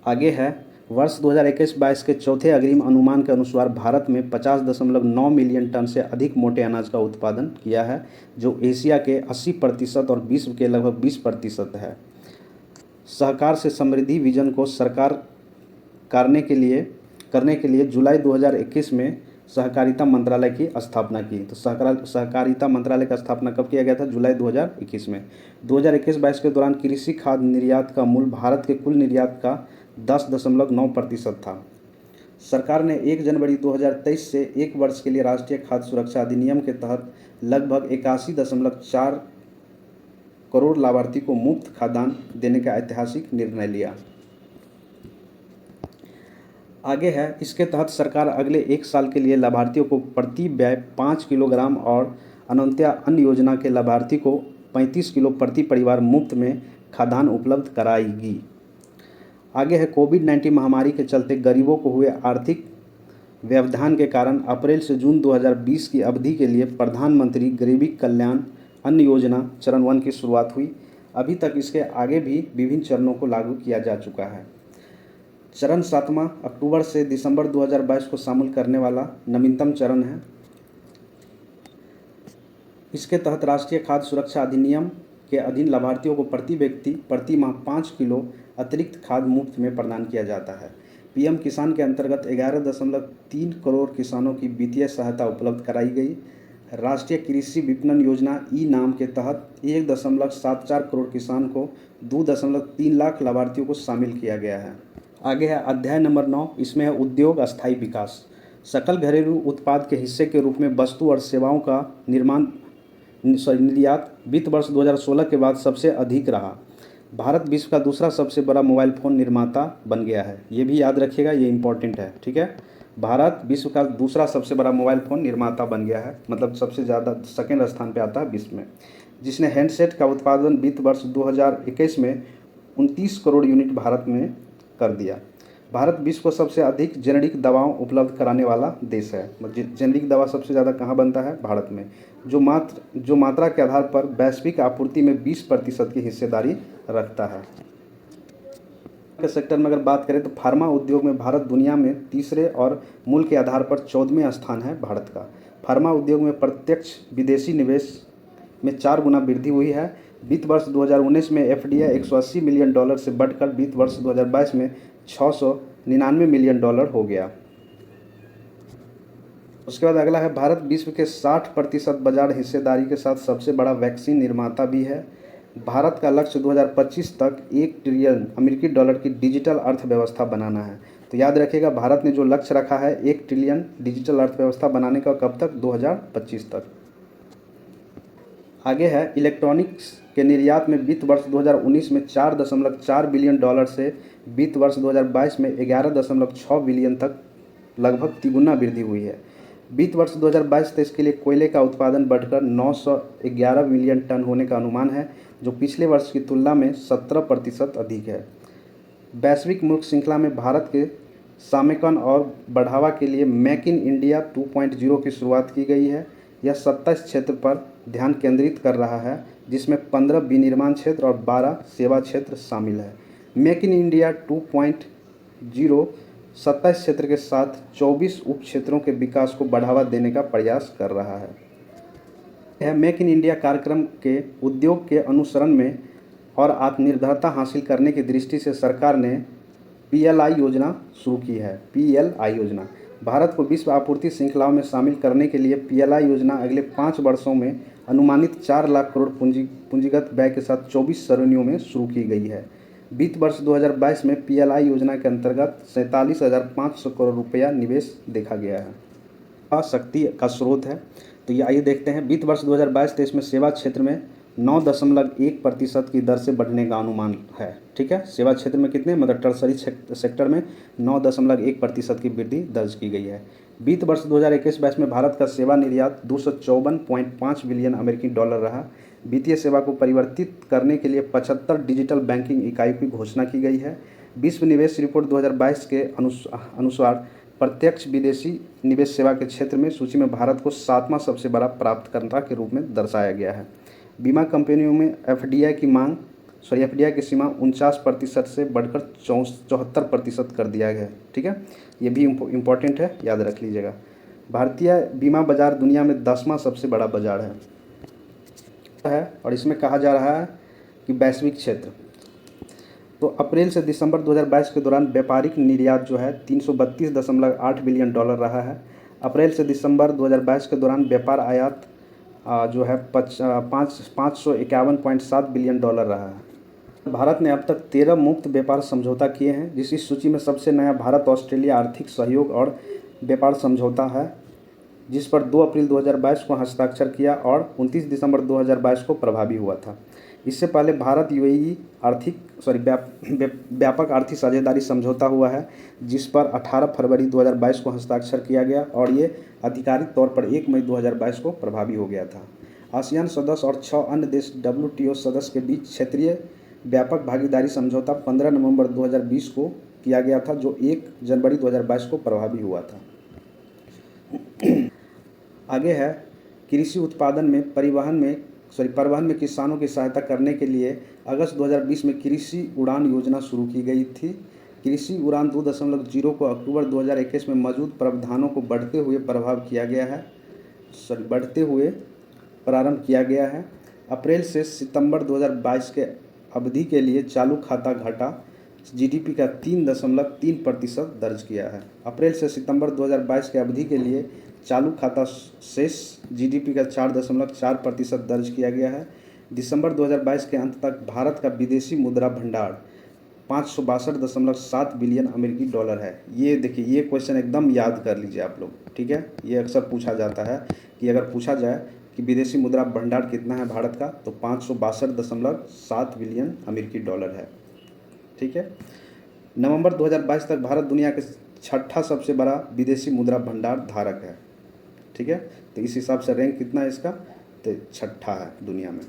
आगे है वर्ष 2021-22 के चौथे अग्रिम अनुमान के अनुसार भारत में 50.9 मिलियन टन से अधिक मोटे अनाज का उत्पादन किया है, जो एशिया के 80% और विश्व के लगभग 20% है। सहकार से समृद्धि विजन को साकार करने के लिए जुलाई 2021 में सहकारिता मंत्रालय की स्थापना की। तो सहकारिता मंत्रालय का स्थापना कब किया गया था? जुलाई 2021 में। 2021-22 के दौरान कृषि खाद्य निर्यात का मूल्य भारत के कुल निर्यात का 10.9% था। सरकार ने 1 जनवरी 2023 से 1 वर्ष के लिए राष्ट्रीय खाद्य सुरक्षा अधिनियम के तहत लगभग 81.4 करोड़ लाभार्थी को मुफ्त खाद्यान्न देने का ऐतिहासिक निर्णय लिया। आगे है, इसके तहत सरकार अगले 1 साल के लिए लाभार्थियों को प्रति व्यय 5 किलोग्राम और अंत्योदय अन्न योजना के लाभार्थी को 35 किलो प्रति परिवार मुफ्त में खाद्यान्न उपलब्ध कराएगी। आगे है, कोविड-19 महामारी के चलते गरीबों को हुए आर्थिक व्यवधान के कारण अप्रैल से जून 2020 की अवधि के लिए प्रधानमंत्री गरीबी कल्याण अन्न योजना चरण 1 की शुरुआत हुई। अभी तक इसके आगे भी विभिन्न चरणों को लागू किया जा चुका है। चरण 7वां अक्टूबर से दिसंबर 2022 को शामिल करने वाला नवीनतम चरण है। इसके तहत राष्ट्रीय खाद्य सुरक्षा अधिनियम के अधीन लाभार्थियों को प्रति व्यक्ति प्रति माह 5 किलो अतिरिक्त खाद्य मुफ्त में प्रदान किया जाता है। पीएम किसान के अंतर्गत 11.3 करोड़ किसानों की वित्तीय सहायता उपलब्ध कराई गई। राष्ट्रीय कृषि विपणन योजना ई नाम के तहत 1.74 करोड़ किसान को 2.3 लाख लाभार्थियों को शामिल किया गया है। आगे है अध्याय नंबर 9, इसमें है उद्योग अस्थायी विकास। सकल घरेलू उत्पाद के हिस्से के रूप में वस्तु और सेवाओं का निर्यात वित्त वर्ष 2016 के बाद सबसे अधिक रहा। भारत विश्व का दूसरा सबसे बड़ा मोबाइल फ़ोन निर्माता बन गया है। ये भी याद रखिएगा, ये इंपॉर्टेंट है। ठीक है, भारत विश्व का दूसरा सबसे बड़ा मोबाइल फ़ोन निर्माता बन गया है, मतलब सबसे ज़्यादा सेकेंड स्थान पे आता है विश्व में, जिसने हैंडसेट का उत्पादन वित्त वर्ष 2021 में 29 करोड़ यूनिट भारत में कर दिया। भारत विश्व को सबसे अधिक जेनेरिक दवाओं उपलब्ध कराने वाला देश है। जेनेरिक दवा सबसे ज़्यादा कहाँ बनता है? भारत में, जो मात्रा के आधार पर वैश्विक आपूर्ति में 20% की हिस्सेदारी रखता है। के सेक्टर में अगर बात करें तो फार्मा उद्योग में भारत दुनिया में तीसरे और मूल्य के आधार पर 14वें स्थान है भारत का। फार्मा उद्योग में प्रत्यक्ष विदेशी निवेश में 4 गुना वृद्धि हुई है। वित्त वर्ष 2019 में एफडीआई $180 मिलियन से बढ़कर वित्त वर्ष 2022 में $699 मिलियन हो गया। उसके बाद अगला है, भारत विश्व के 60% बाजार हिस्सेदारी के साथ सबसे बड़ा वैक्सीन निर्माता भी है। भारत का लक्ष्य 2025 तक $1 ट्रिलियन की डिजिटल अर्थव्यवस्था बनाना है। तो याद रखिएगा, भारत ने जो लक्ष्य रखा है 1 ट्रिलियन डिजिटल अर्थव्यवस्था बनाने का, कब तक? 2025 तक। आगे है, इलेक्ट्रॉनिक्स के निर्यात में वित्त वर्ष 2019 में $4.4 बिलियन से वित्त वर्ष 2022 में 11.6 बिलियन तक लगभग तिगुना वृद्धि हुई है। वित्त वर्ष 2022-23 के लिए कोयले का उत्पादन बढ़कर 911 मिलियन टन होने का अनुमान है, जो पिछले वर्ष की तुलना में 17% अधिक है। वैश्विक मुल्क श्रृंखला में भारत के समेकन और बढ़ावा के लिए मेक इन इंडिया 2.0 की शुरुआत की गई है। यह 27 क्षेत्र पर ध्यान केंद्रित कर रहा है, जिसमें 15 विनिर्माण क्षेत्र और 12 सेवा क्षेत्र शामिल है। मेक इन इंडिया 2.0 27 क्षेत्र के साथ 24 उप क्षेत्रों के विकास को बढ़ावा देने का प्रयास कर रहा है। यह मेक इन इंडिया कार्यक्रम के उद्योग के अनुसरण में और आत्मनिर्भरता हासिल करने की दृष्टि से सरकार ने पीएलआई योजना शुरू की है। पीएलआई योजना भारत को विश्व आपूर्ति श्रृंखलाओं में शामिल करने के लिए पीएलआई योजना अगले 5 वर्षों में अनुमानित 4 लाख करोड़ पूंजीगत व्यय के साथ 24 श्रेणियों में शुरू की गई है। वित्त वर्ष 2022 में पीएलआई योजना के अंतर्गत 47,500 करोड़ रुपया निवेश देखा गया है। शक्ति का स्रोत है, तो ये आइए देखते हैं। वित्त वर्ष 2022-23 में सेवा क्षेत्र में 9.1% की दर से बढ़ने का अनुमान है। ठीक है, सेवा क्षेत्र में कितने, मतलब टर्सरी सेक्टर में 9.1% की वृद्धि दर्ज की गई है। वित्त वर्ष 2021-22 में भारत का सेवा निर्यात $254.5 बिलियन रहा। वित्तीय सेवा को परिवर्तित करने के लिए 75 डिजिटल बैंकिंग इकाई की घोषणा की गई है। विश्व निवेश रिपोर्ट 2022 के अनुसार प्रत्यक्ष विदेशी निवेश सेवा के क्षेत्र में सूची में भारत को 7वां सबसे बड़ा प्राप्तकर्ता के रूप में दर्शाया गया है। बीमा कंपनियों में एफडीआई की सीमा 49% से बढ़कर 74% कर दिया गया है। ठीक है, ये भी इम्पोर्टेंट है, याद रख लीजिएगा। भारतीय बीमा बाजार दुनिया में 10वां सबसे बड़ा बाजार है और इसमें कहा जा रहा है कि वैश्विक क्षेत्र। तो अप्रैल से दिसंबर 2022 के दौरान व्यापारिक निर्यात जो है $332.8 बिलियन रहा है। अप्रैल से दिसंबर 2022 के दौरान व्यापार आयात जो है 551.7 बिलियन रहा है। भारत ने अब तक 13 मुक्त व्यापार समझौता किए हैं, जिस इस सूची में सबसे नया भारत ऑस्ट्रेलिया आर्थिक सहयोग और व्यापार समझौता है, जिस पर 2 अप्रैल 2022 को हस्ताक्षर किया और 29 दिसंबर 2022 को प्रभावी हुआ था। इससे पहले भारत यूएई व्यापक आर्थिक साझेदारी समझौता हुआ है, जिस पर 18 फरवरी 2022 को हस्ताक्षर किया गया और ये आधिकारिक तौर पर 1 मई 2022 को प्रभावी हो गया था। आसियान सदस्य और 6 अन्य देश WTO सदस्य के बीच क्षेत्रीय व्यापक भागीदारी समझौता 15 नवंबर 2020 को किया गया था, जो 1 जनवरी 2022 को प्रभावी हुआ था। आगे है, कृषि उत्पादन में परिवहन में किसानों की सहायता करने के लिए अगस्त 2020 में कृषि उड़ान योजना शुरू की गई थी। कृषि उड़ान 2.0 को अक्टूबर 2021 में मौजूद प्रावधानों को बढ़ते हुए प्रारंभ किया गया है। अप्रैल से सितंबर 2022 के अवधि के लिए चालू खाता घाटा जीडीपी का 3.3% दर्ज किया है। अप्रैल से सितंबर 2022 के अवधि के लिए चालू खाता शेष जीडीपी का 4.4% दर्ज किया गया है। दिसंबर 2022 के अंत तक भारत का विदेशी मुद्रा भंडार 562.7 बिलियन अमेरिकी डॉलर है। ये देखिए, ये क्वेश्चन एकदम याद कर लीजिए आप लोग। ठीक है, ये अक्सर पूछा जाता है कि अगर पूछा जाए कि विदेशी मुद्रा भंडार कितना है भारत का, तो 562.7 बिलियन अमेरिकी डॉलर है। ठीक है, नवंबर 2022 तक भारत दुनिया के 6ठा सबसे बड़ा विदेशी मुद्रा भंडार धारक है। ठीक है, तो इस हिसाब से रैंक कितना है इसका, तो 6ठा है दुनिया में।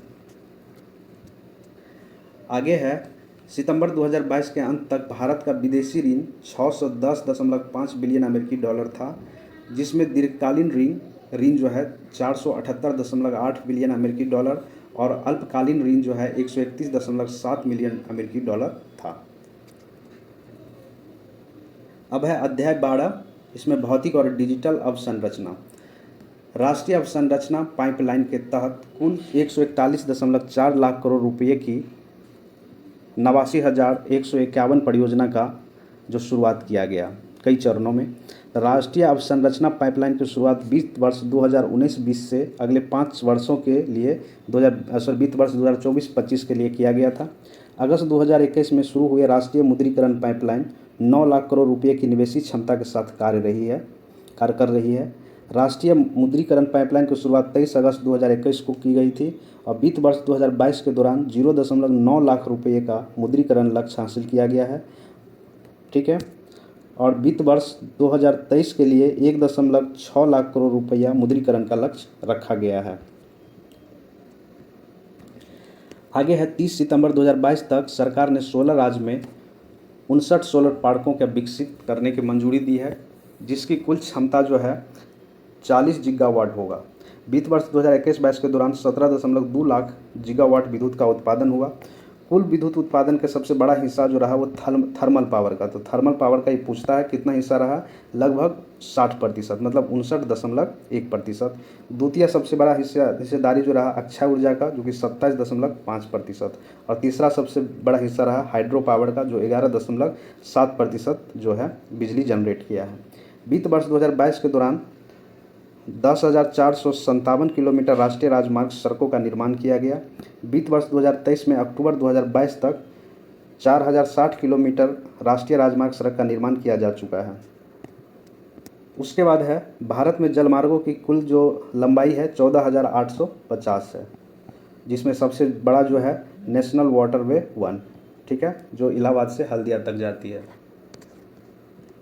आगे है, सितंबर 2022 के अंत तक भारत का विदेशी ऋण 610.5 बिलियन अमेरिकी डॉलर था, जिसमें दीर्घकालीन ऋण जो है 478.8 बिलियन अमेरिकी डॉलर और अल्पकालीन ऋण जो है 131.7 मिलियन अमेरिकी डॉलर था। अब है अध्याय 12, इसमें भौतिक और डिजिटल अवसंरचना। राष्ट्रीय अवसंरचना पाइपलाइन के तहत कुल 141.4 लाख करोड़ रुपये की 89,151 परियोजना का जो शुरुआत किया गया कई चरणों में। राष्ट्रीय अवसंरचना पाइपलाइन की शुरुआत वित्त वर्ष 2019-20 से अगले 5 वर्षों के लिए वित्त वर्ष 2024-25 के लिए किया गया था। अगस्त 2021 में शुरू हुए राष्ट्रीय मुद्रीकरण पाइपलाइन 9 लाख करोड़ रुपये की निवेशी क्षमता के साथ कार्य कर रही है। राष्ट्रीय मुद्रीकरण पाइपलाइन की शुरुआत 23 अगस्त 2021 को की गई थी और वित्त वर्ष 2022 के दौरान 0.9 लाख रुपये का मुद्रीकरण लक्ष्य हासिल किया गया है। ठीक है, और वित्त वर्ष 2023 के लिए 1.6 लाख करोड़ रुपया मुद्रीकरण का लक्ष्य रखा गया है। आगे है 30 सितंबर 2022 तक सरकार ने 16 राज्य में 59 सोलर पार्कों का विकसित करने की मंजूरी दी है, जिसकी कुल क्षमता जो है 40 गीगावाट होगा। वित्त वर्ष 2021-22 के दौरान 17.2 लाख गीगावाट विद्युत का उत्पादन हुआ। कुल विद्युत उत्पादन का सबसे बड़ा हिस्सा जो रहा वो थर्मल पावर का। तो थर्मल पावर का ये पूछता है कितना हिस्सा रहा, लगभग 60%, मतलब 59.1%। द्वितीय सबसे बड़ा हिस्सेदारी जो रहा अक्षय ऊर्जा का, जो कि 27.5%, और तीसरा सबसे बड़ा हिस्सा रहा हाइड्रो पावर का, जो 11.7% जो है बिजली जनरेट किया है। वित्त वर्ष 2022 के दौरान 10,457 किलोमीटर राष्ट्रीय राजमार्ग सड़कों का निर्माण किया गया। वित्त वर्ष 2023 में अक्टूबर 2022 तक 4,060 किलोमीटर राष्ट्रीय राजमार्ग सड़क का निर्माण किया जा चुका है। उसके बाद है भारत में जलमार्गों की कुल जो लंबाई है 14,850 है, जिसमें सबसे बड़ा जो है नेशनल वाटरवे 1, ठीक है, जो इलाहाबाद से हल्दिया तक जाती है।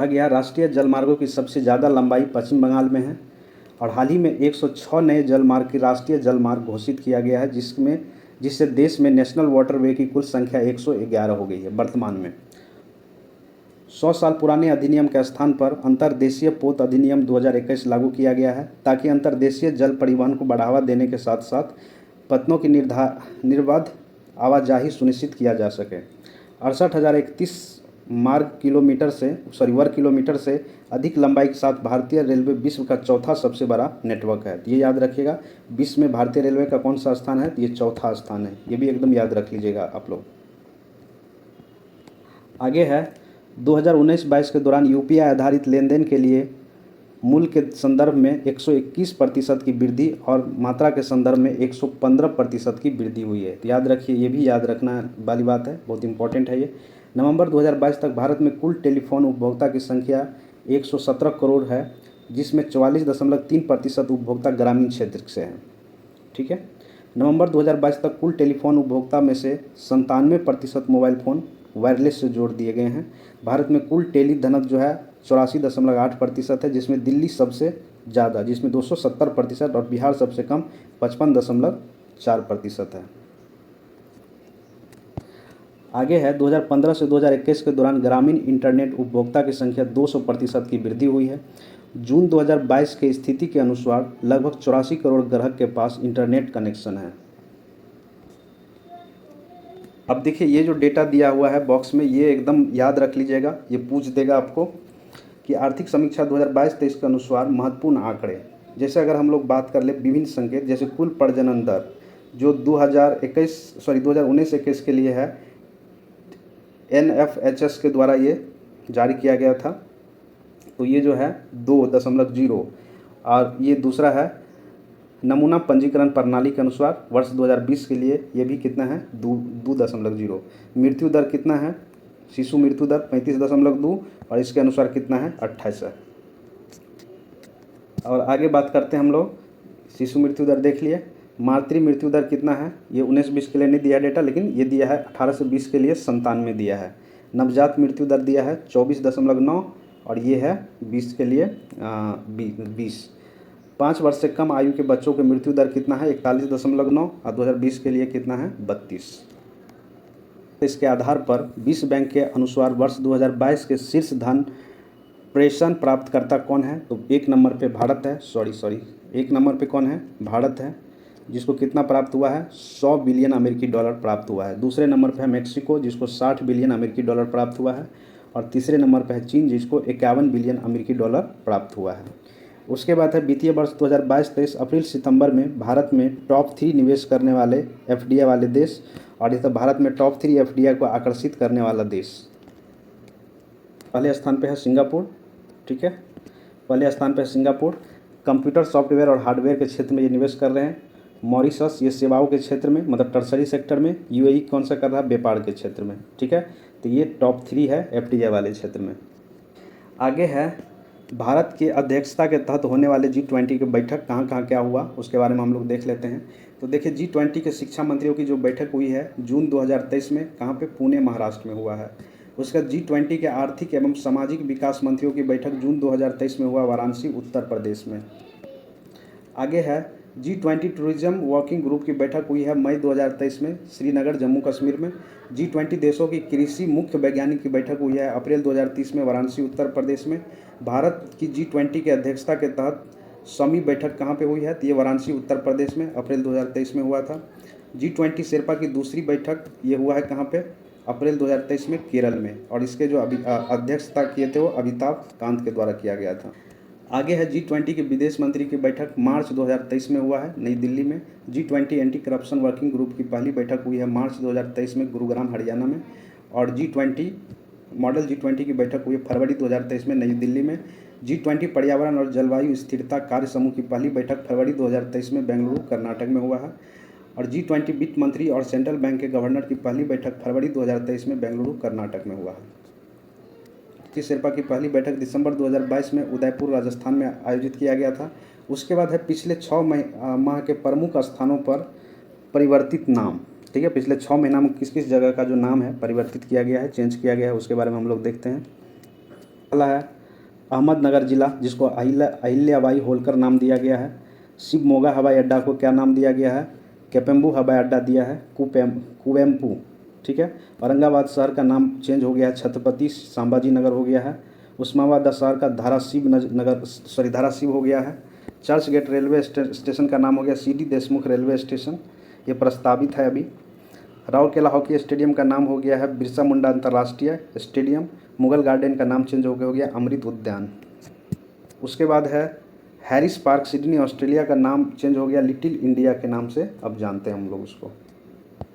आगे राष्ट्रीय जलमार्गों की सबसे ज़्यादा लंबाई पश्चिम बंगाल में है और हाल ही में 106 नए जलमार्ग की राष्ट्रीय जलमार्ग घोषित किया गया है, जिससे देश में नेशनल वाटरवे की कुल संख्या 111 हो गई है वर्तमान में। 100 साल पुराने अधिनियम के स्थान पर अंतर्देशीय पोत अधिनियम 2021 लागू किया गया है, ताकि अंतर्देशीय जल परिवहन को बढ़ावा देने के साथ साथ पत्तनों की निर्बाध आवाजाही सुनिश्चित किया जा सके। 68,031 वर्ग किलोमीटर से अधिक लंबाई के साथ भारतीय रेलवे विश्व का चौथा सबसे बड़ा नेटवर्क है। ये याद रखिएगा, विश्व में भारतीय रेलवे का कौन सा स्थान है, ये चौथा स्थान है। ये भी एकदम याद रख लीजिएगा आप लोग। आगे है 2019-22 के दौरान यूपीआई आधारित लेन देन के लिए मूल्य के संदर्भ में 121% की वृद्धि और मात्रा के संदर्भ में 115% की वृद्धि हुई है। तो याद रखिए, ये भी याद रखना वाली बात है, बहुत इंपॉर्टेंट है ये। नवंबर 2022 तक भारत में कुल टेलीफोन उपभोक्ता की संख्या 117 करोड़ है, जिसमें 44.3% उपभोक्ता ग्रामीण क्षेत्र से हैं। ठीक है, नवंबर 2022 तक कुल टेलीफोन उपभोक्ता में से 97% मोबाइल फ़ोन वायरलेस से जोड़ दिए गए हैं। भारत में कुल टेली धनत्व जो है 84.8% है, जिसमें दिल्ली सबसे ज़्यादा, जिसमें 270%, और बिहार सबसे कम 55.4% है। आगे है 2015 से 2021 के दौरान ग्रामीण इंटरनेट उपभोक्ता की संख्या 200% की वृद्धि हुई है। जून 2022 के स्थिति के अनुसार लगभग 84 करोड़ ग्राहक के पास इंटरनेट कनेक्शन है। अब देखिए, ये जो डेटा दिया हुआ है बॉक्स में, ये एकदम याद रख लीजिएगा, ये पूछ देगा आपको कि आर्थिक समीक्षा 2022-23 के अनुसार महत्वपूर्ण आंकड़े, जैसे अगर हम लोग बात कर ले विभिन्न संकेत, जैसे कुल प्रजनन दर जो 2019-21 के लिए है, NFHS के द्वारा ये जारी किया गया था। तो ये जो है 2.0, और ये दूसरा है नमूना पंजीकरण प्रणाली के अनुसार वर्ष 2020 के लिए ये भी कितना है, 2.0। मृत्यु दर कितना है, शिशु मृत्यु दर 35.2, और इसके अनुसार कितना है, 28 है। और आगे बात करते हैं हम लोग, शिशु मृत्यु दर देख लिए। मातृ मृत्यु दर कितना है, ये 19-20 के लिए नहीं दिया डेटा, लेकिन ये दिया है 18 से 20 के लिए 97 दिया है। नवजात मृत्यु दर दिया है 24.9, और ये है 20 के लिए 20। 5 वर्ष से कम आयु के बच्चों की मृत्यु दर कितना है, 41.9, और 2020 के लिए कितना है, 32। इसके आधार पर विश्व बैंक के अनुसार वर्ष 2022 के शीर्ष धन प्रेषण प्राप्तकर्ता कौन है, तो एक नंबर पे भारत है, एक नंबर पे कौन है, भारत है, जिसको कितना प्राप्त हुआ है, 100 बिलियन अमेरिकी डॉलर प्राप्त हुआ है। दूसरे नंबर पे है मेक्सिको, जिसको 60 बिलियन अमेरिकी डॉलर प्राप्त हुआ है, और तीसरे नंबर पे है चीन, जिसको 51 बिलियन अमेरिकी डॉलर प्राप्त हुआ है। उसके बाद है वित्तीय वर्ष 2022-23 अप्रैल सितंबर में भारत में टॉप 3 निवेश करने वाले एफडीआई वाले देश, और ये तो भारत में टॉप 3 एफडीआई को आकर्षित करने वाला देश। पहले स्थान पे है सिंगापुर, ठीक है, पहले स्थान पे है सिंगापुर। कंप्यूटर सॉफ्टवेयर और हार्डवेयर के क्षेत्र में ये निवेश कर रहे हैं। मॉरिशस ये सेवाओं के क्षेत्र में, मतलब टर्सरी सेक्टर में। यूएई कौन सा कर रहा है, व्यापार के क्षेत्र में, ठीक है। तो ये टॉप 3 है एफडीआई वाले क्षेत्र में। आगे है भारत की अध्यक्षता के तहत होने वाले G20 की बैठक कहाँ कहाँ क्या हुआ, उसके बारे में हम लोग देख लेते हैं। तो देखिए G20 के शिक्षा मंत्रियों की जो बैठक हुई है जून 2023 में, कहाँ पे, पुणे महाराष्ट्र में हुआ है। उसका G20 के आर्थिक एवं सामाजिक विकास मंत्रियों की बैठक जून 2023 में हुआ वाराणसी उत्तर प्रदेश में। आगे है G20 टूरिज्म वर्किंग ग्रुप की बैठक हुई है मई 2023 में श्रीनगर जम्मू कश्मीर में। G20 देशों की कृषि मुख्य वैज्ञानिक की बैठक हुई है अप्रैल 2030 में वाराणसी उत्तर प्रदेश में। भारत की G20 के अध्यक्षता के तहत समी बैठक कहाँ पे हुई है, तो ये वाराणसी उत्तर प्रदेश में अप्रैल 2023 में हुआ था। G20 शेरपा की दूसरी बैठक ये हुआ है कहाँ पे, अप्रैल 2023 में केरल में, और इसके जो अध्यक्षता किए थे वो अमिताभ कांत के द्वारा किया गया था। आगे है G20 के विदेश मंत्री की बैठक मार्च 2023 में हुआ है नई दिल्ली में। G20 anti corruption working group की पहली बैठक हुई है मार्च 2023 में गुरुग्राम हरियाणा में। और G20 मॉडल G20 की बैठक हुई है फरवरी 2023 में नई दिल्ली में। G20 पर्यावरण और जलवायु स्थिरता कार्य समूह की पहली बैठक फरवरी 2023 में बेंगलुरु कर्नाटक में हुआ है। और G20 वित्त मंत्री और सेंट्रल बैंक के गवर्नर की पहली बैठक फरवरी 2023 में बेंगलुरु कर्नाटक में हुआ है। शेरपा की पहली बैठक दिसंबर 2022 में उदयपुर राजस्थान में आयोजित किया गया था। उसके बाद है पिछले 6 माह के प्रमुख स्थानों पर परिवर्तित नाम, ठीक है, पिछले 6 महीना में किस किस जगह का जो नाम है परिवर्तित किया गया है, चेंज किया गया है, उसके बारे में हम लोग देखते हैं। पहला है अहमदनगर जिला, जिसको अहिल्याबाई होलकर नाम दिया गया है। शिवमोगा हवाई अड्डा को क्या नाम दिया गया है, केपेम्बू हवाई अड्डा दिया है, कुवेम्पू, ठीक है। औरंगाबाद शहर का नाम चेंज हो गया है, छत्रपति संभाजी नगर हो गया है। उस्मानाबाद शहर का धाराशिव हो गया है। चर्च गेट रेलवे स्टेशन का नाम हो गया CD देशमुख रेलवे स्टेशन, ये प्रस्तावित है अभी। राउरकेला हॉकी स्टेडियम का नाम हो गया है बिरसा मुंडा अंतर्राष्ट्रीय स्टेडियम। मुगल गार्डन का नाम चेंज हो गया अमृत उद्यान। उसके बाद है हैरिस पार्क सिडनी ऑस्ट्रेलिया का नाम चेंज हो गया लिटिल इंडिया के नाम से, अब जानते हैं हम लोग उसको।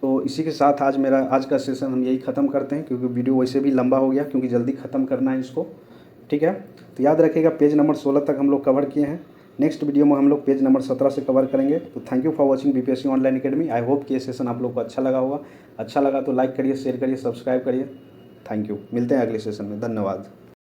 तो इसी के साथ आज का सेशन हम यही ख़त्म करते हैं, क्योंकि वीडियो वैसे भी लंबा हो गया, क्योंकि जल्दी ख़त्म करना है इसको, ठीक है। तो याद रखिएगा पेज नंबर 16 तक हम लोग कवर किए हैं। नेक्स्ट वीडियो में हम लोग पेज नंबर 17 से कवर करेंगे। तो thank you for watching BPSC online academy. I hope कि ये सेशन आप लोग को अच्छा लगा होगा। अच्छा लगा तो लाइक करिए, शेयर करिए, सब्सक्राइब करिए। थैंक यू, मिलते हैं अगले सेशन में। धन्यवाद।